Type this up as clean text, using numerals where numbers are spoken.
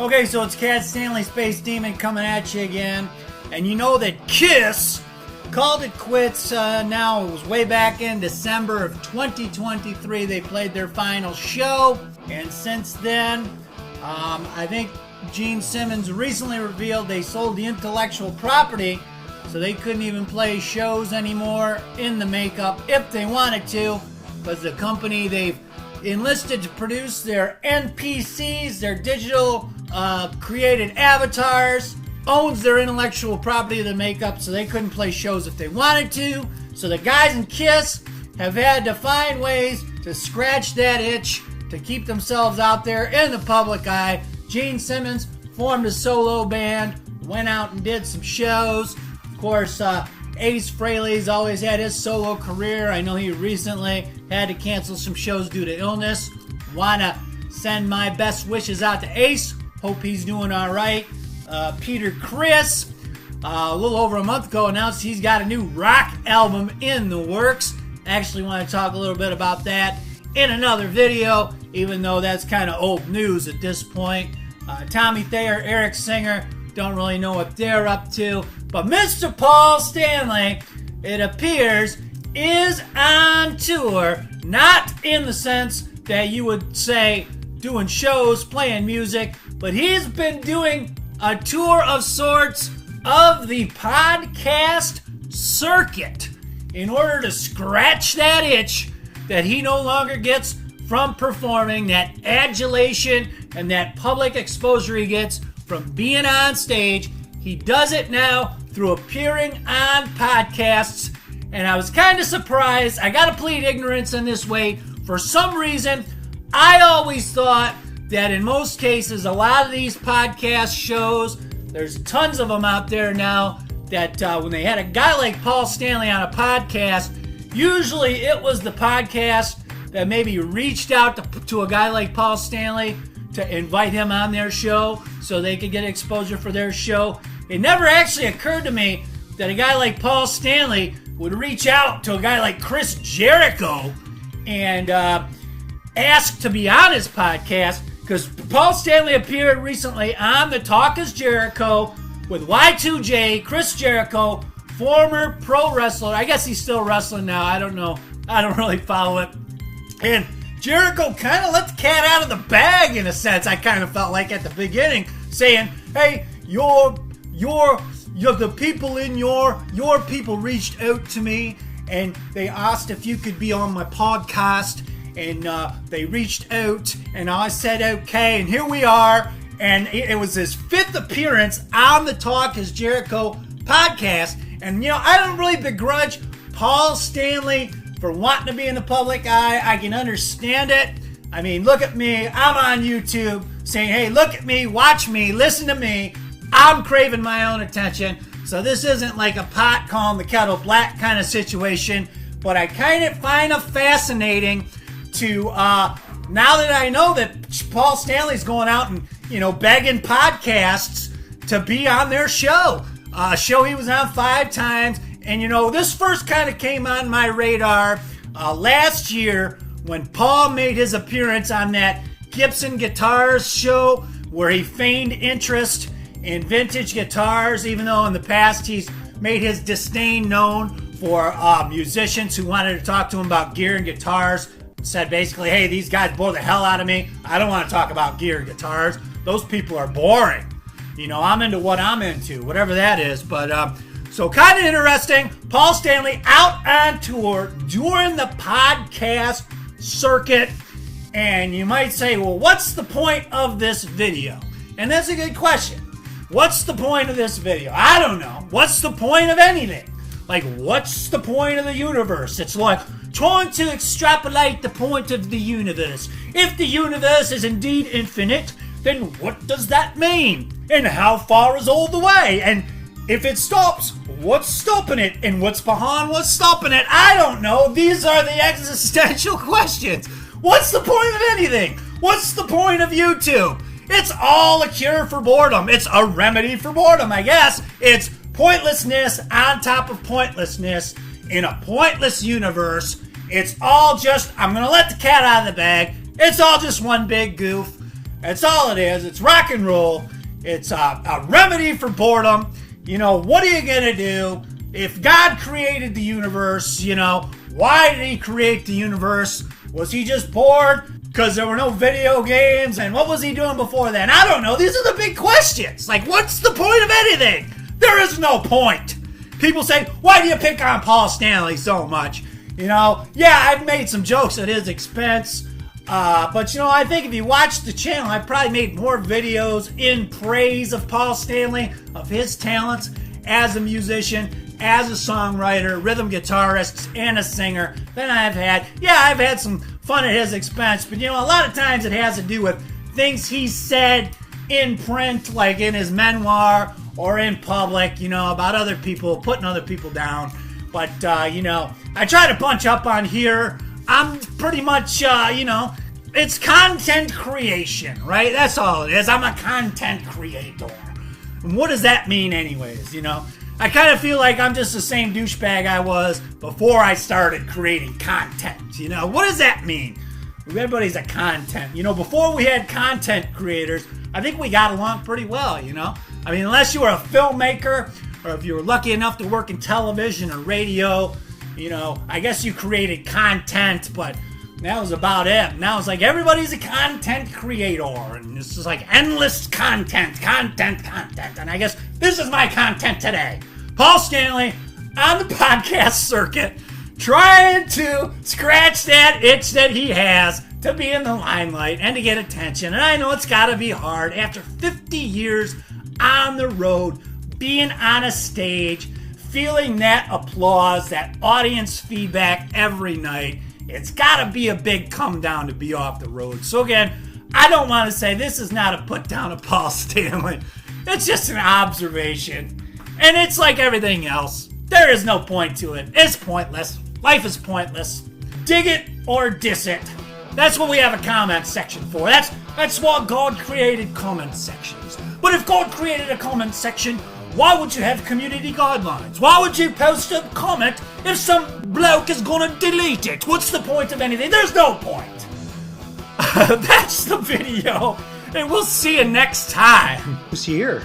Okay, so it's Cat Stanley Space Demon coming at you again. And you know that Kiss called it quits now. It was way back in December of 2023. They played their final show. And since then, I think Gene Simmons recently revealed they sold the intellectual property, so they couldn't even play shows anymore in the makeup if they wanted to, because the company they've enlisted to produce their NPCs, their digital created avatars, owns their intellectual property of the makeup, so they couldn't play shows if they wanted to. So the guys in Kiss have had to find ways to scratch that itch to keep themselves out there in the public eye. Gene Simmons formed a solo band, went out and did some shows. Of course, Ace Frehley's always had his solo career. I know he recently had to cancel some shows due to illness. Wanna send my best wishes out to Ace. Hope he's doing all right. Peter Criss, a little over a month ago, announced he's got a new rock album in the works. Actually want to talk a little bit about that in another video, even though that's kind of old news at this point. Tommy Thayer, Eric Singer, don't really know what they're up to. But Mr. Paul Stanley, it appears, is on tour. Not in the sense that you would say doing shows, playing music, but he's been doing a tour of sorts of the podcast circuit in order to scratch that itch that he no longer gets from performing, that adulation and that public exposure he gets from being on stage. He does it now through appearing on podcasts, and I was kind of surprised. I gotta plead ignorance in this way. For some reason, I always thought that in most cases, a lot of these podcast shows, there's tons of them out there now, that when they had a guy like Paul Stanley on a podcast, usually it was the podcast that maybe reached out to a guy like Paul Stanley to invite him on their show so they could get exposure for their show. It never actually occurred to me that a guy like Paul Stanley would reach out to a guy like Chris Jericho and ask to be on his podcast, because Paul Stanley appeared recently on the Talk is Jericho with Y2J, Chris Jericho, former pro wrestler. I guess he's still wrestling now. I don't know. I don't really follow it. And Jericho kind of let the cat out of the bag in a sense. I kind of felt like at the beginning, saying, "Hey, the people in your people reached out to me and they asked if you could be on my podcast, and they reached out and I said okay, and here we are." And it was his 5th appearance on the Talk is Jericho podcast. And I don't really begrudge Paul Stanley for wanting to be in the public eye. I can understand it. I mean, look at me. I'm on YouTube saying, hey, look at me, watch me, listen to me. I'm craving my own attention. So this isn't like a pot calling the kettle black kind of situation. But I kind of find it fascinating to, now that I know that Paul Stanley's going out and, begging podcasts to be on their show. A show he was on 5 times. And this first kind of came on my radar last year when Paul made his appearance on that Gibson Guitars show where he feigned interest in vintage guitars, even though in the past he's made his disdain known for musicians who wanted to talk to him about gear and guitars. Said basically, hey, these guys bore the hell out of me. I don't want to talk about gear and guitars. Those people are boring. I'm into what I'm into, whatever that is. But so kind of interesting. Paul Stanley out on tour during the podcast circuit. And you might say, well, what's the point of this video? And that's a good question. What's the point of this video? I don't know. What's the point of anything? Like, what's the point of the universe? It's like trying to extrapolate the point of the universe. If the universe is indeed infinite, then what does that mean? And how far is all the way? And if it stops, what's stopping it? And what's behind what's stopping it? I don't know. These are the existential questions. What's the point of anything? What's the point of YouTube? It's all a cure for boredom. It's a remedy for boredom, I guess. It's pointlessness on top of pointlessness in a pointless universe. It's all just, I'm going to let the cat out of the bag. It's all just one big goof. That's all it is. It's rock and roll. It's a remedy for boredom. You know, what are you going to do? If God created the universe, you know, why did he create the universe? Was he just bored because there were no video games? And what was he doing before then? I don't know. These are the big questions. Like, what's the point of anything? There is no point. People say, why do you pick on Paul Stanley so much? You know, yeah, I've made some jokes at his expense. But, you know, I think if you watch the channel, I probably made more videos in praise of Paul Stanley, of his talents as a musician, as a songwriter, rhythm guitarist, and a singer than I've had. Yeah, I've had some fun at his expense, but, you know, a lot of times it has to do with things he said in print, like in his memoir or in public, you know, about other people, putting other people down. But, you know, I try to bunch up on here. I'm pretty much, you know, it's content creation, right? That's all it is. I'm a content creator. And what does that mean anyways, you know? I kind of feel like I'm just the same douchebag I was before I started creating content, you know? What does that mean? Everybody's a content. You know, before we had content creators, I think we got along pretty well, you know? I mean, unless you were a filmmaker or if you were lucky enough to work in television or radio, you know, I guess you created content, but that was about it. Now it's like everybody's a content creator, and it's just like endless content. And I guess this is my content today. Paul Stanley on the podcast circuit, trying to scratch that itch that he has to be in the limelight and to get attention. And I know it's got to be hard after 50 years on the road, being on a stage, feeling that applause, that audience feedback every night. It's got to be a big come down to be off the road. So again, I don't want to say this is not a put down of Paul Stanley. It's just an observation. And it's like everything else. There is no point to it. It's pointless. Life is pointless. Dig it or diss it. That's what we have a comment section for. That's what God created comment sections. But if God created a comment section, why would you have community guidelines? Why would you post a comment if some bloke is gonna delete it? What's the point of anything? There's no point. That's the video, and we'll see you next time. Who's here?